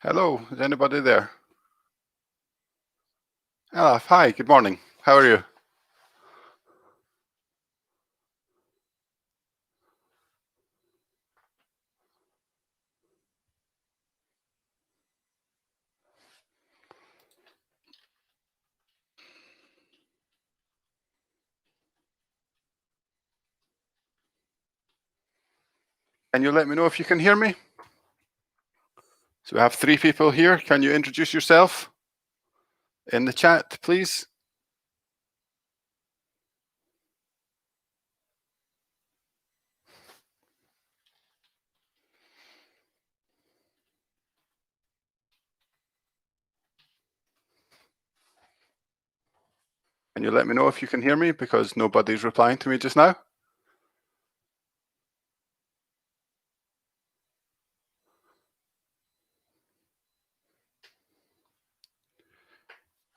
Hello, is anybody there? Elif, hi, good morning. How are you? Can you let me know if you can hear me? So we have 3 people here. Can you introduce yourself in the chat, please? Can you let me know if you can hear me because nobody's replying to me just now?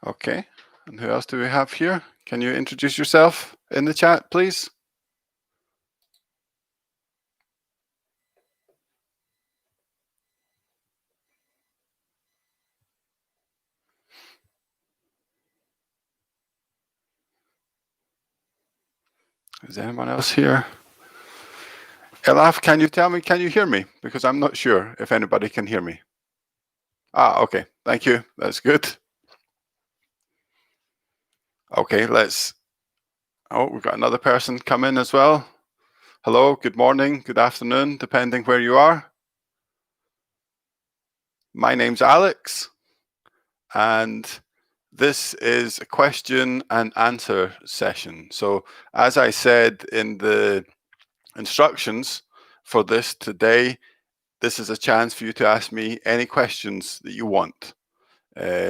Okay, and who else do we have here? Can you introduce yourself in the chat, please? Is anyone else here? Elif, can you tell me, can you hear me? Because I'm not sure if anybody can hear me. Okay, thank you, that's good. Okay, we've got another person come in as well. Hello, good morning, good afternoon, depending where you are. My name's Alex, and this is a question and answer session. So as I said in the instructions for this today, this is a chance for you to ask me any questions that you want.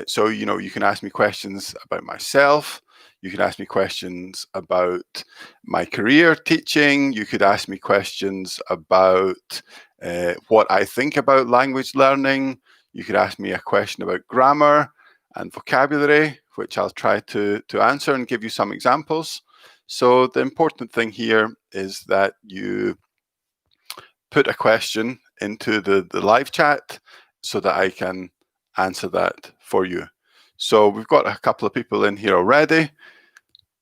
So, you can ask me questions about myself. You can ask me questions about my career teaching. You could ask me questions about what I think about language learning. You could ask me a question about grammar and vocabulary, which I'll try to answer and give you some examples. So the important thing here is that you put a question into the live chat so that I can answer that for you. So we've got a couple of people in here already.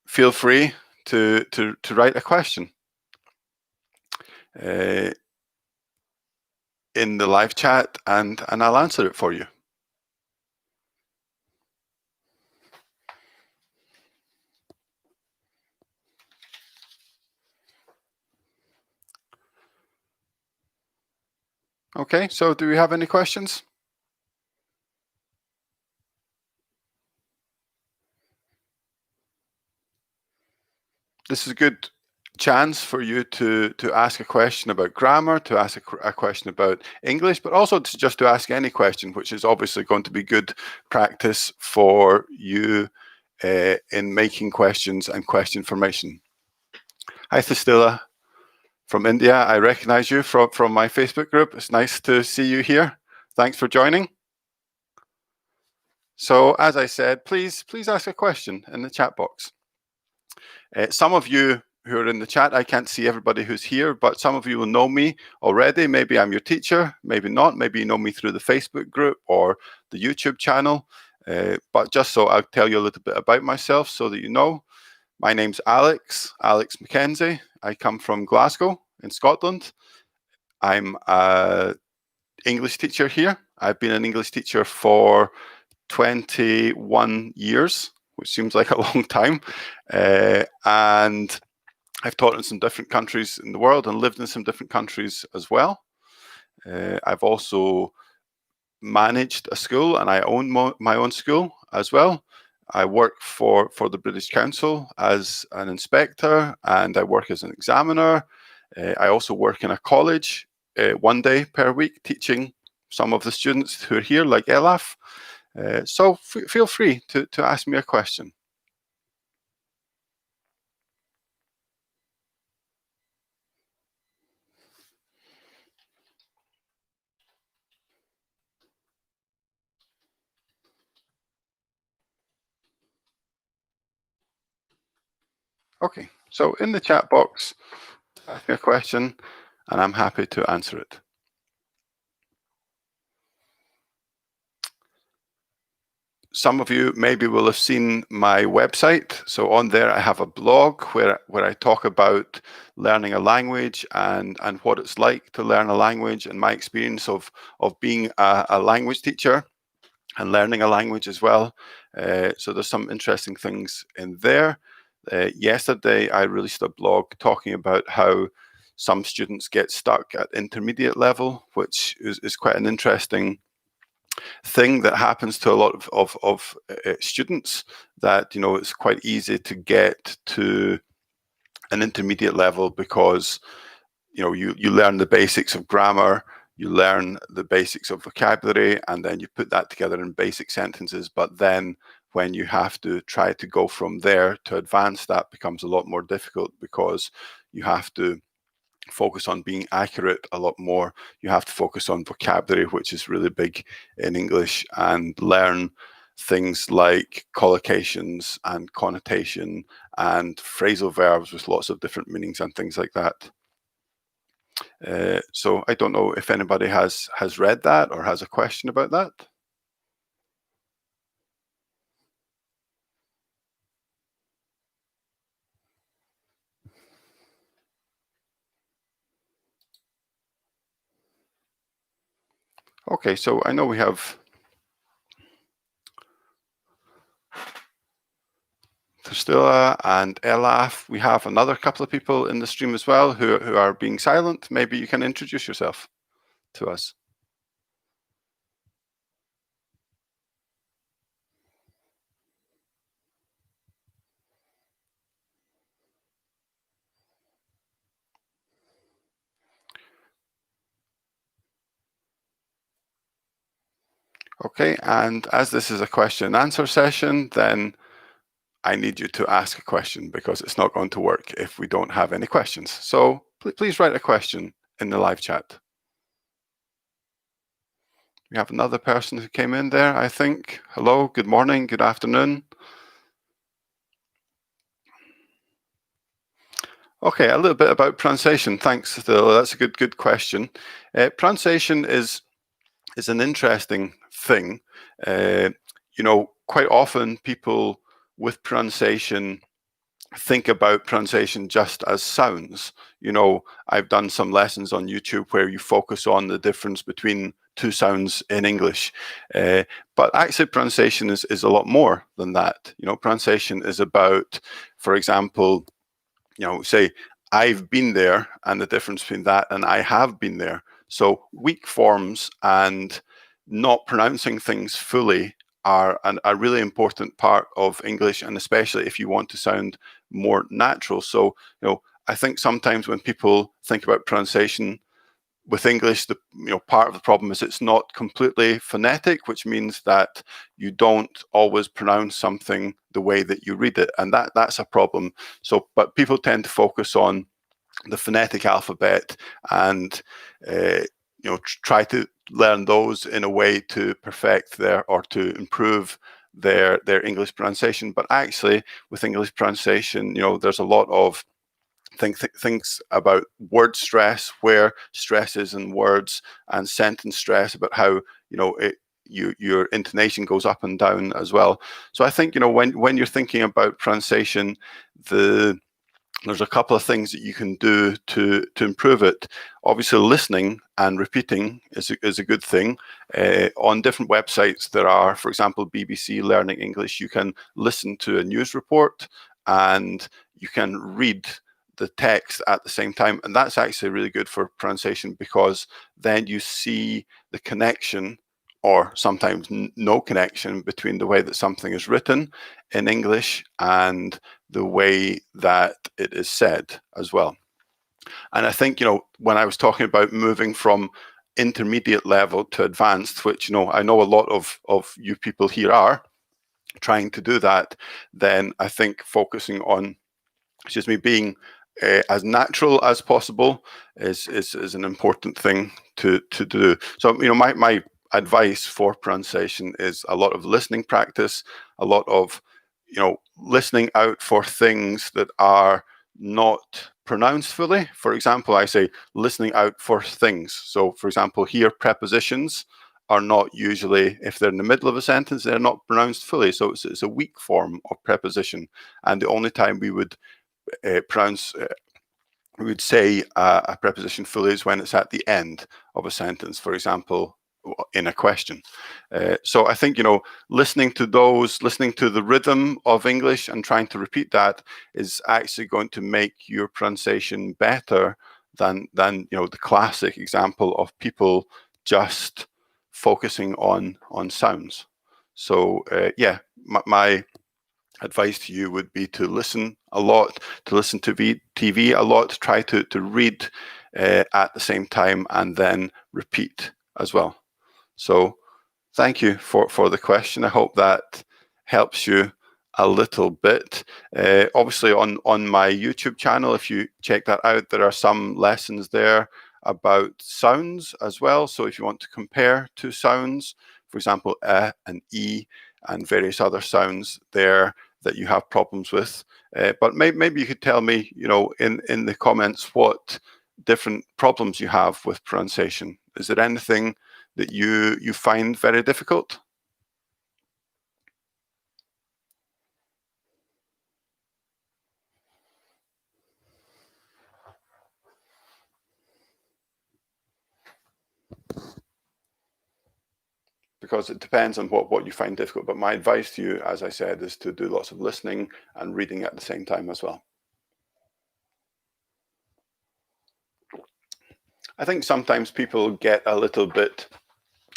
Feel free to write a question in the live chat and I'll answer it for you. Okay, so do we have any questions? This is a good chance for you to ask a question about grammar, to ask a question about English, but also just to ask any question, which is obviously going to be good practice for you in making questions and question formation. Hi, Thistila from India. I recognize you from my Facebook group. It's nice to see you here. Thanks for joining. So as I said, please ask a question in the chat box. Some of you who are in the chat, I can't see everybody who's here, but some of you will know me already. Maybe I'm your teacher, maybe not. Maybe you know me through the Facebook group or the YouTube channel. But just so I'll tell you a little bit about myself so that you know. My name's Alex Mackenzie. I come from Glasgow in Scotland. I'm an English teacher here. I've been an English teacher for 21 years, which seems like a long time. And I've taught in some different countries in the world and lived in some different countries as well. I've also managed a school and I own my own school as well. I work for the British Council as an inspector and I work as an examiner. I also work in a college 1 day per week teaching some of the students who are here, like Elif. So feel free to ask me a question. Okay, so in the chat box, ask me a question and I'm happy to answer it. Some of you maybe will have seen my website. So on there, I have a blog where I talk about learning a language and what it's like to learn a language and my experience of being a language teacher and learning a language as well. So there's some interesting things in there. Yesterday, I released a blog talking about how some students get stuck at intermediate level, which is quite an interesting thing that happens to a lot of students, that it's quite easy to get to an intermediate level because you learn the basics of grammar, you learn the basics of vocabulary, and then you put that together in basic sentences. But then when you have to try to go from there to advanced, that becomes a lot more difficult because you have to focus on being accurate a lot more. You have to focus on vocabulary, which is really big in English, and learn things like collocations and connotation and phrasal verbs with lots of different meanings and things like that. So I don't know if anybody has read that or has a question about that. Okay, so I know we have Christilla and Elaf. We have another couple of people in the stream as well who are being silent. Maybe you can introduce yourself to us. Okay, and as this is a question and answer session, then I need you to ask a question because it's not going to work if we don't have any questions. So please write a question in the live chat. We have another person who came in there, I think. Hello, good morning, good afternoon. Okay, a little bit about pronunciation. Thanks, Phil. That's a good question. Pronunciation is an interesting thing. Quite often people with pronunciation think about pronunciation just as sounds. I've done some lessons on YouTube where you focus on the difference between two sounds in English. But actually pronunciation is a lot more than that. Pronunciation is about, for example, say, I've been there, and the difference between that and I have been there. So weak forms and not pronouncing things fully are a really important part of English, and especially if you want to sound more natural. So, I think sometimes when people think about pronunciation with English, part of the problem is it's not completely phonetic, which means that you don't always pronounce something the way that you read it, and that's a problem. So, but people tend to focus on the phonetic alphabet and try to learn those in a way to perfect or to improve their English pronunciation. But actually, with English pronunciation, there's a lot of things about word stress, where stress is in words, and sentence stress, about how your intonation goes up and down as well. So I think when you're thinking about pronunciation, there's a couple of things that you can do to improve it. Obviously, listening and repeating is a good thing. On different websites, there are, for example, BBC Learning English. You can listen to a news report and you can read the text at the same time, and that's actually really good for pronunciation because then you see the connection, or sometimes no connection, between the way that something is written in English and the way that it is said as well. And I think, when I was talking about moving from intermediate level to advanced, which, I know a lot of you people here are trying to do that, then I think focusing on, being as natural as possible is an important thing to do. So, my advice for pronunciation is a lot of listening practice, a lot of listening out for things that are not pronounced fully. For example, I say listening out for things. So, for example, here prepositions are not usually, if they're in the middle of a sentence, they're not pronounced fully. So it's a weak form of preposition. And the only time we would we would say a preposition fully is when it's at the end of a sentence, for example, in a question. So I think, listening to the rhythm of English and trying to repeat that is actually going to make your pronunciation better than the classic example of people just focusing on sounds. So yeah, my advice to you would be to listen a lot, to listen to TV a lot, try to read at the same time, and then repeat as well. So thank you for the question. I hope that helps you a little bit. Obviously on my YouTube channel, if you check that out, there are some lessons there about sounds as well. So if you want to compare two sounds, for example, and e, and various other sounds there that you have problems with. But maybe you could tell me, in the comments, what different problems you have with pronunciation. Is there anything that you find very difficult? Because it depends on what you find difficult. But my advice to you, as I said, is to do lots of listening and reading at the same time as well. I think sometimes people get a little bit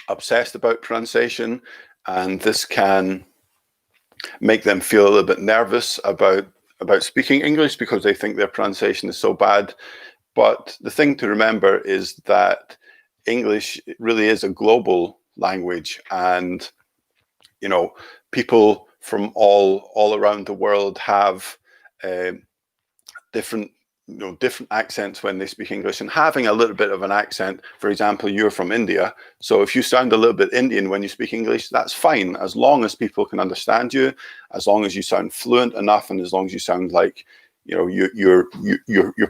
obsessed about pronunciation, and this can make them feel a little bit nervous about speaking English because they think their pronunciation is so bad. But the thing to remember is that English really is a global language, and people from all around the world have different accents when they speak English. And having a little bit of an accent, for example, you're from India, so if you sound a little bit Indian when you speak English, that's fine, as long as people can understand you, as long as you sound fluent enough, and as long as you sound like you're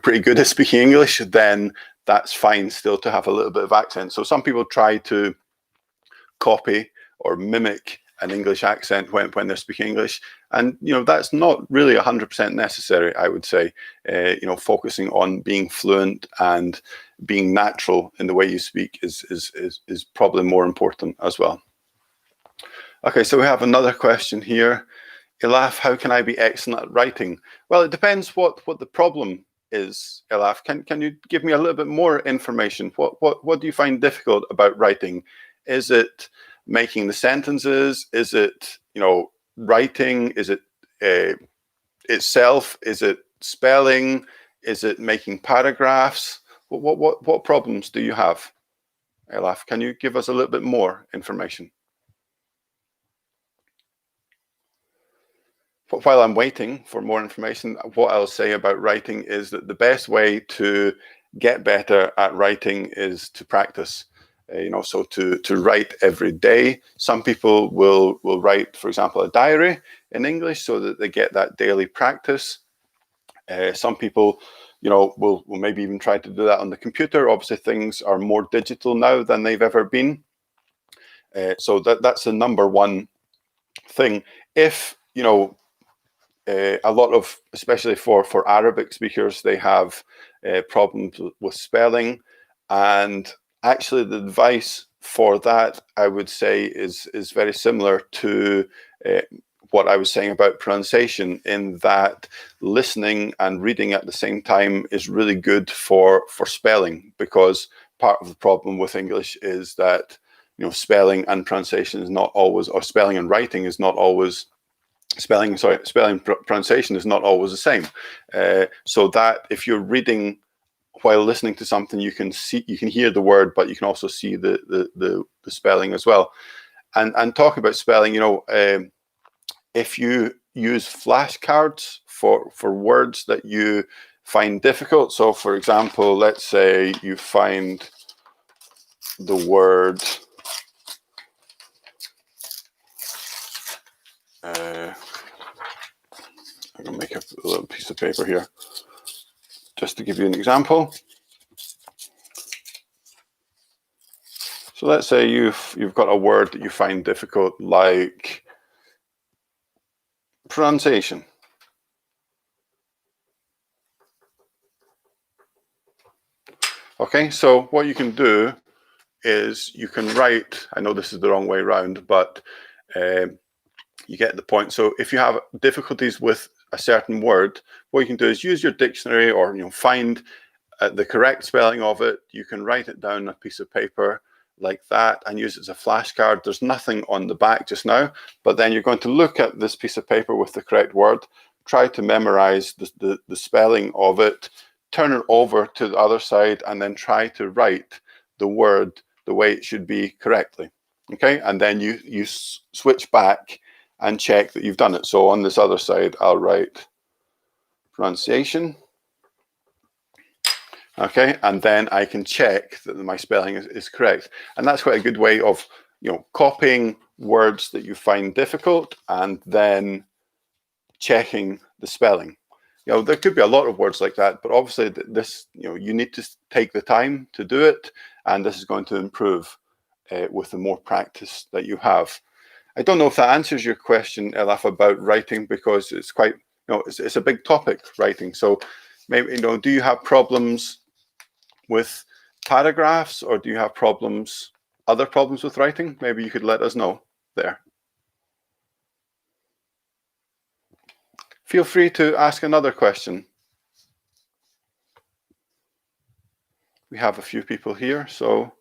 pretty good at speaking English, then that's fine still to have a little bit of accent. So some people try to copy or mimic an English accent when they're speaking English, and that's not really 100% necessary. I would say, focusing on being fluent and being natural in the way you speak is probably more important as well. Okay, so we have another question here. Elaf, how can I be excellent at writing? Well, it depends what the problem is, Elaf. Can you give me a little bit more information? What do you find difficult about writing? Is it making the sentences? Is it writing? Is it itself? Is it spelling? Is it making paragraphs? What problems do you have, Elaf? Can you give us a little bit more information? While I'm waiting for more information, what I'll say about writing is that the best way to get better at writing is to practice. So to write every day. Some people will write, for example, a diary in English so that they get that daily practice. Some people, will maybe even try to do that on the computer. Obviously, things are more digital now than they've ever been. So that's the number one thing. If a lot of, especially for Arabic speakers, they have problems with spelling, and actually the advice for that, I would say, is very similar to what I was saying about pronunciation, in that listening and reading at the same time is really good for spelling, because part of the problem with English is that spelling and pronunciation is not always, or spelling and writing is not always, pronunciation is not always the same. So that if you're reading while listening to something, you can hear the word, but you can also see the spelling as well. And talk about spelling, if you use flashcards for words that you find difficult. So for example, let's say you find the word I'm going to make a little piece of paper here just to give you an example. So let's say you've got a word that you find difficult, like pronunciation. Okay, so what you can do is you can write, I know this is the wrong way around, but you get the point. So if you have difficulties with a certain word, what you can do is use your dictionary, or find the correct spelling of it. You can write it down on a piece of paper like that and use it as a flashcard. There's nothing on the back just now, but then you're going to look at this piece of paper with the correct word, try to memorize the spelling of it, turn it over to the other side, and then try to write the word the way it should be correctly. Okay, and then you switch back and check that you've done it. So on this other side, I'll write pronunciation. Okay, and then I can check that my spelling is correct. And that's quite a good way of copying words that you find difficult and then checking the spelling. There could be a lot of words like that, but obviously this, you need to take the time to do it, and this is going to improve with the more practice that you have. I don't know if that answers your question, Elaf, about writing, because it's quite, it's a big topic, writing. So maybe, do you have problems with paragraphs, or do you have other problems with writing? Maybe you could let us know there. Feel free to ask another question. We have a few people here, so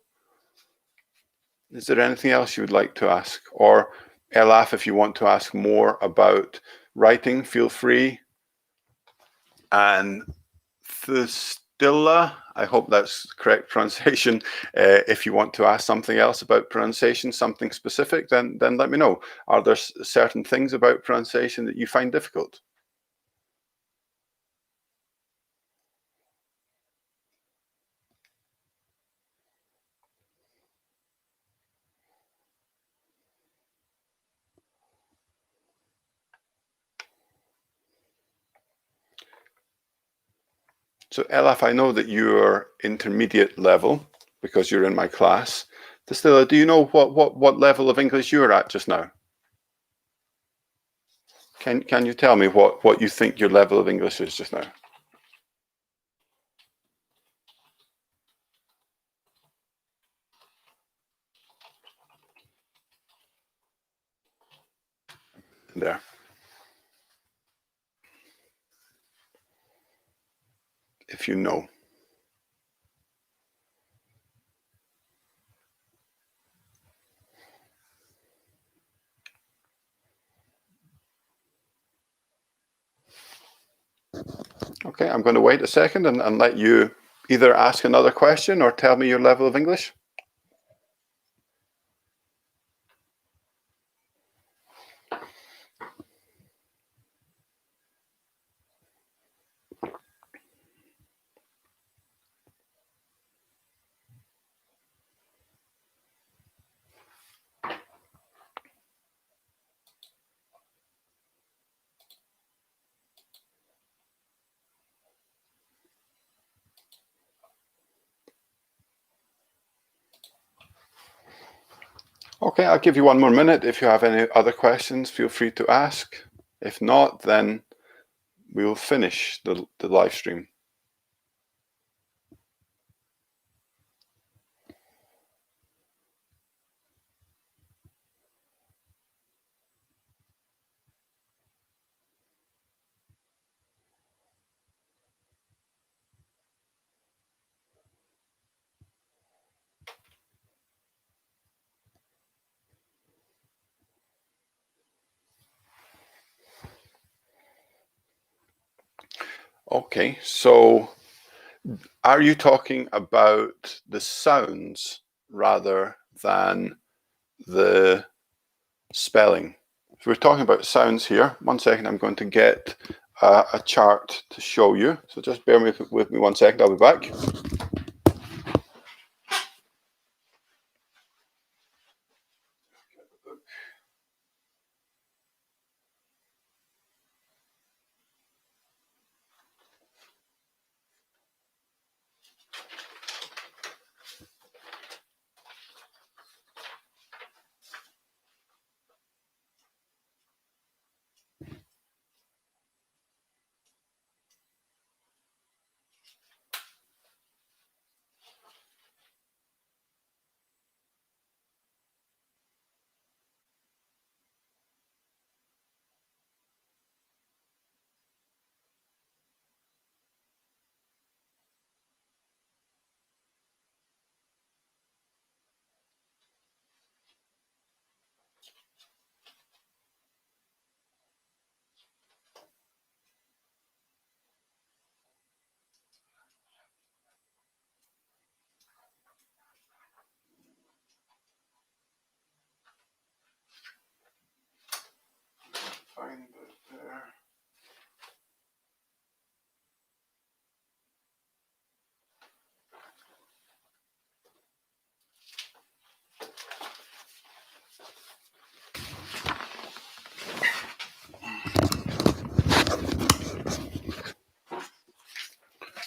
is there anything else you would like to ask? Or Elaf, if you want to ask more about writing, feel free. And Thustilla, I hope that's the correct pronunciation. If you want to ask something else about pronunciation, something specific, then let me know. Are there certain things about pronunciation that you find difficult? So Elaf, I know that you're intermediate level because you're in my class. Thustilla, do you know what level of English you're at just now? Can you tell me what you think your level of English is just now? There. If you know. Okay, I'm going to wait a second and let you either ask another question or tell me your level of English. Okay, I'll give you one more minute. If you have any other questions, feel free to ask. If not, then we'll finish the live stream. Okay, so are you talking about the sounds rather than the spelling? So we're talking about sounds here. 1 second, I'm going to get a chart to show you. So just bear with me 1 second, I'll be back.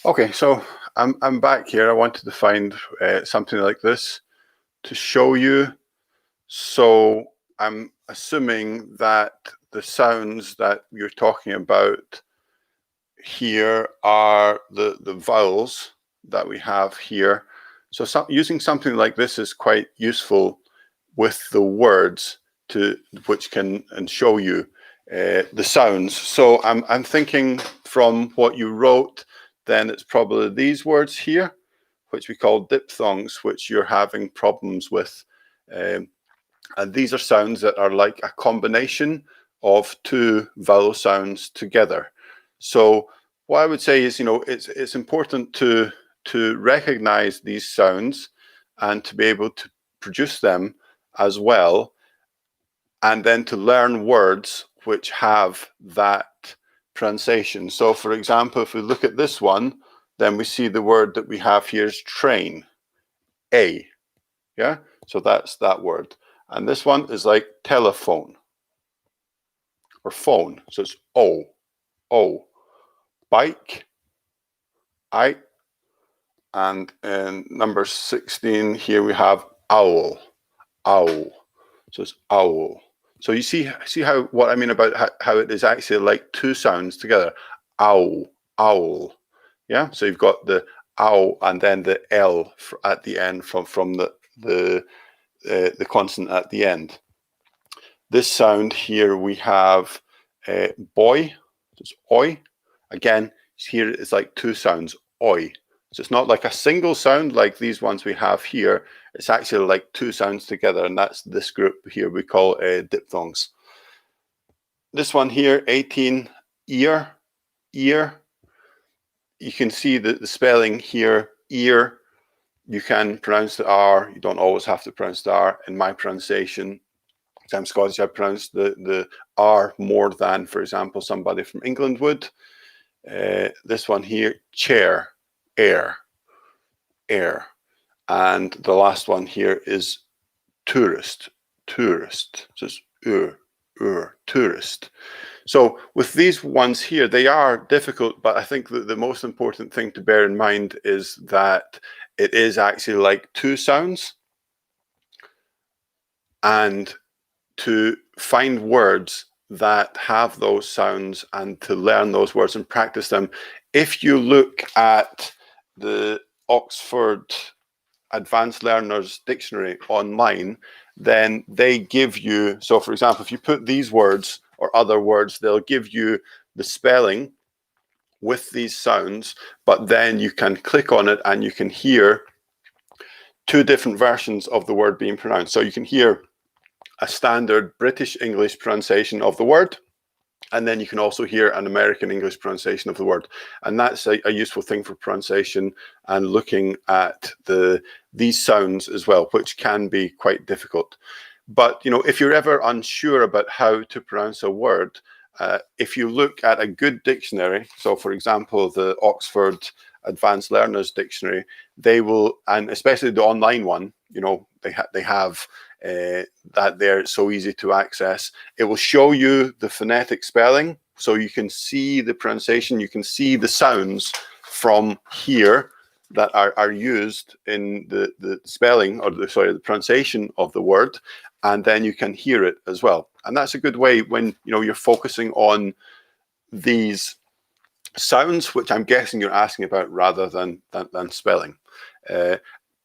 Okay, so I'm back here. I wanted to find something like this to show you. So I'm assuming that the sounds that you're talking about here are the vowels that we have here. So using something like this is quite useful with the words to which can and show you the sounds. So I'm thinking from what you wrote, then it's probably these words here, which we call diphthongs, which you're having problems with. Um, and these are sounds that are like a combination of two vowel sounds together. So what I would say is, it's important to recognize these sounds and to be able to produce them as well, and then to learn words which have that pronunciation. So for example, if we look at this one, then we see the word that we have here is train, A, yeah? So that's that word. And this one is like telephone or phone. So it's O, O. Bike, I. And in number 16 here we have owl, owl. So it's owl. So you see how what I mean about how it is actually like two sounds together. Owl, owl. Yeah. So you've got the owl and then the L at the end from the consonant at the end. This sound here we have boy, so it's oi. Again, here it's like two sounds, oi. So it's not like a single sound like these ones we have here. It's actually like two sounds together, and that's this group here we call diphthongs. This one here, 18, ear, ear. You can see the spelling here, ear. You can pronounce the R. You don't always have to pronounce the R. In my pronunciation, I'm Scottish, I pronounce the R more than, for example, somebody from England would. This one here, chair, air, air. And the last one here is tourist, tourist. So it's tourist. So with these ones here, they are difficult, but I think that the most important thing to bear in mind is that it is actually like two sounds. And to find words that have those sounds and to learn those words and practice them. If you look at the Oxford Advanced Learners Dictionary online, then they give you, so for example, if you put these words or other words, they'll give you the spelling with these sounds, but then you can click on it and you can hear two different versions of the word being pronounced. So you can hear a standard British English pronunciation of the word, and then you can also hear an American English pronunciation of the word. And that's a useful thing for pronunciation and looking at these sounds as well, which can be quite difficult. But if you're ever unsure about how to pronounce a word, if you look at a good dictionary, so for example, the Oxford Advanced Learners Dictionary, they will, and especially the online one, they have that there, it's so easy to access. It will show you the phonetic spelling, so you can see the pronunciation, you can see the sounds from here that are used in the spelling or the pronunciation of the word, and then you can hear it as well. And that's a good way when you're focusing on these sounds, which I'm guessing you're asking about rather than spelling.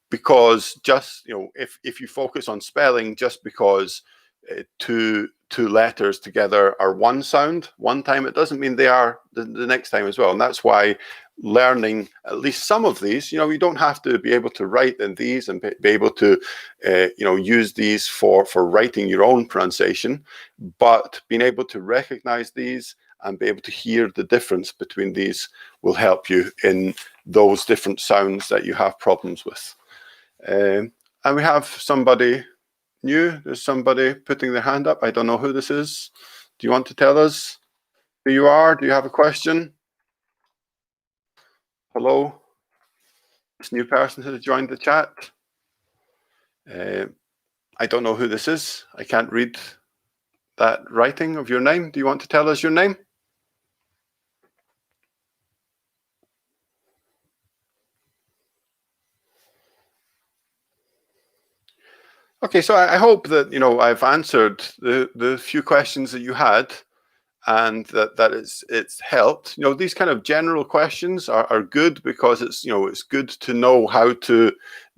Because just if you focus on spelling just because two letters together are one sound one time, it doesn't mean they are the next time as well. And that's why learning at least some of these, you don't have to be able to write in these and be able to use these for writing your own pronunciation, but being able to recognize these and be able to hear the difference between these will help you in those different sounds that you have problems with. And we have somebody new. There's somebody putting their hand up. I don't know who this is. Do you want to tell us who you are? Do you have a question? Hello? This new person has joined the chat. I don't know who this is. I can't read that writing of your name. Do you want to tell us your name? Okay, so I hope that I've answered the few questions that you had, and that it's helped. These kind of general questions are good because it's good to know how to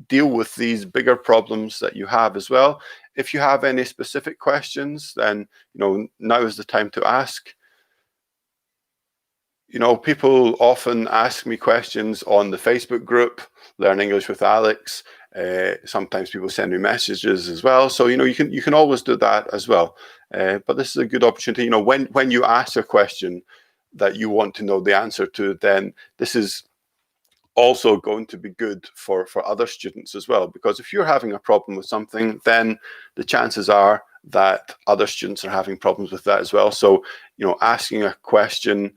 deal with these bigger problems that you have as well. If you have any specific questions, then now is the time to ask. People often ask me questions on the Facebook group, Learn English with Alex. Sometimes people send me messages as well. So, you can always do that as well. But this is a good opportunity. When you ask a question that you want to know the answer to, then this is also going to be good for other students as well. Because if you're having a problem with something, then the chances are that other students are having problems with that as well. So, asking a question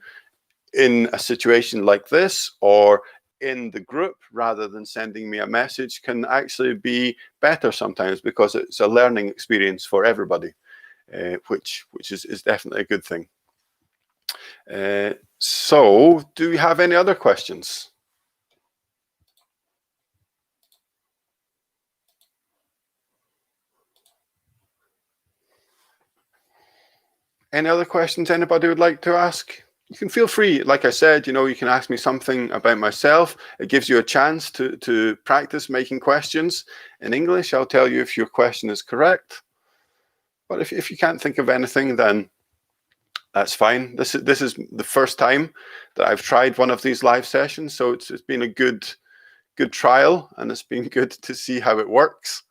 in a situation like this or in the group rather than sending me a message can actually be better sometimes, because it's a learning experience for everybody, which is definitely a good thing. So do we have any other questions? Any other questions anybody would like to ask? You can feel free. Like I said, you can ask me something about myself. It gives you a chance to practice making questions in English. I'll tell you if your question is correct. But if you can't think of anything, then that's fine. This is the first time that I've tried one of these live sessions, so it's been a good trial, and it's been good to see how it works.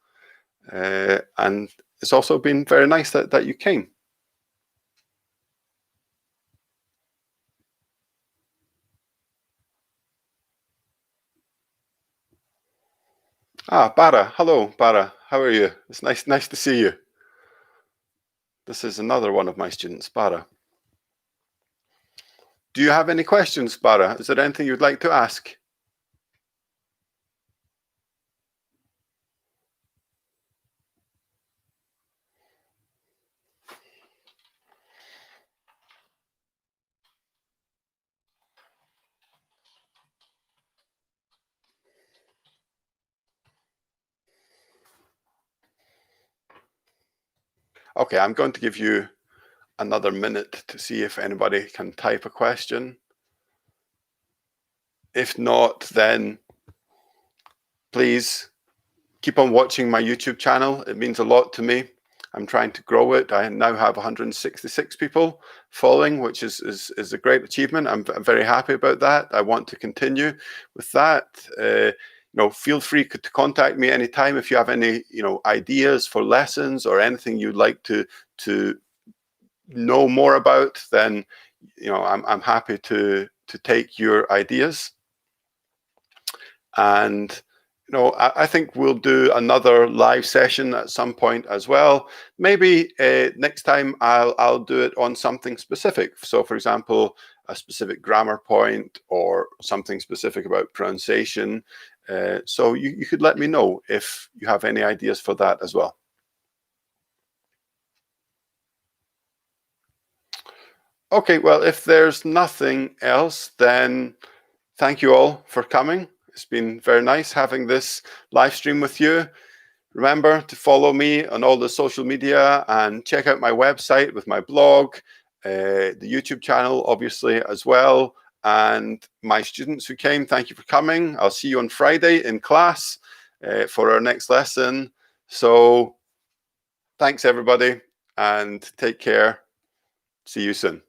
And it's also been very nice that you came. Bara. Hello, Bara. How are you? It's nice to see you. This is another one of my students, Bara. Do you have any questions, Bara? Is there anything you'd like to ask? Okay, I'm going to give you another minute to see if anybody can type a question. If not, then please keep on watching my YouTube channel. It means a lot to me. I'm trying to grow it. I now have 166 people following, which is a great achievement. I'm very happy about that. I want to continue with that. Feel free to contact me anytime if you have any ideas for lessons or anything you'd like to know more about. Then I'm happy to take your ideas. And I think we'll do another live session at some point as well. Maybe next time I'll do it on something specific. So, for example, a specific grammar point or something specific about pronunciation. So you could let me know if you have any ideas for that as well. Okay, well, if there's nothing else, then thank you all for coming. It's been very nice having this live stream with you. Remember to follow me on all the social media and check out my website with my blog, the YouTube channel, obviously, as well. And my students who came, thank you for coming. I'll see you on Friday in class for our next lesson. So thanks, everybody, and take care. See you soon.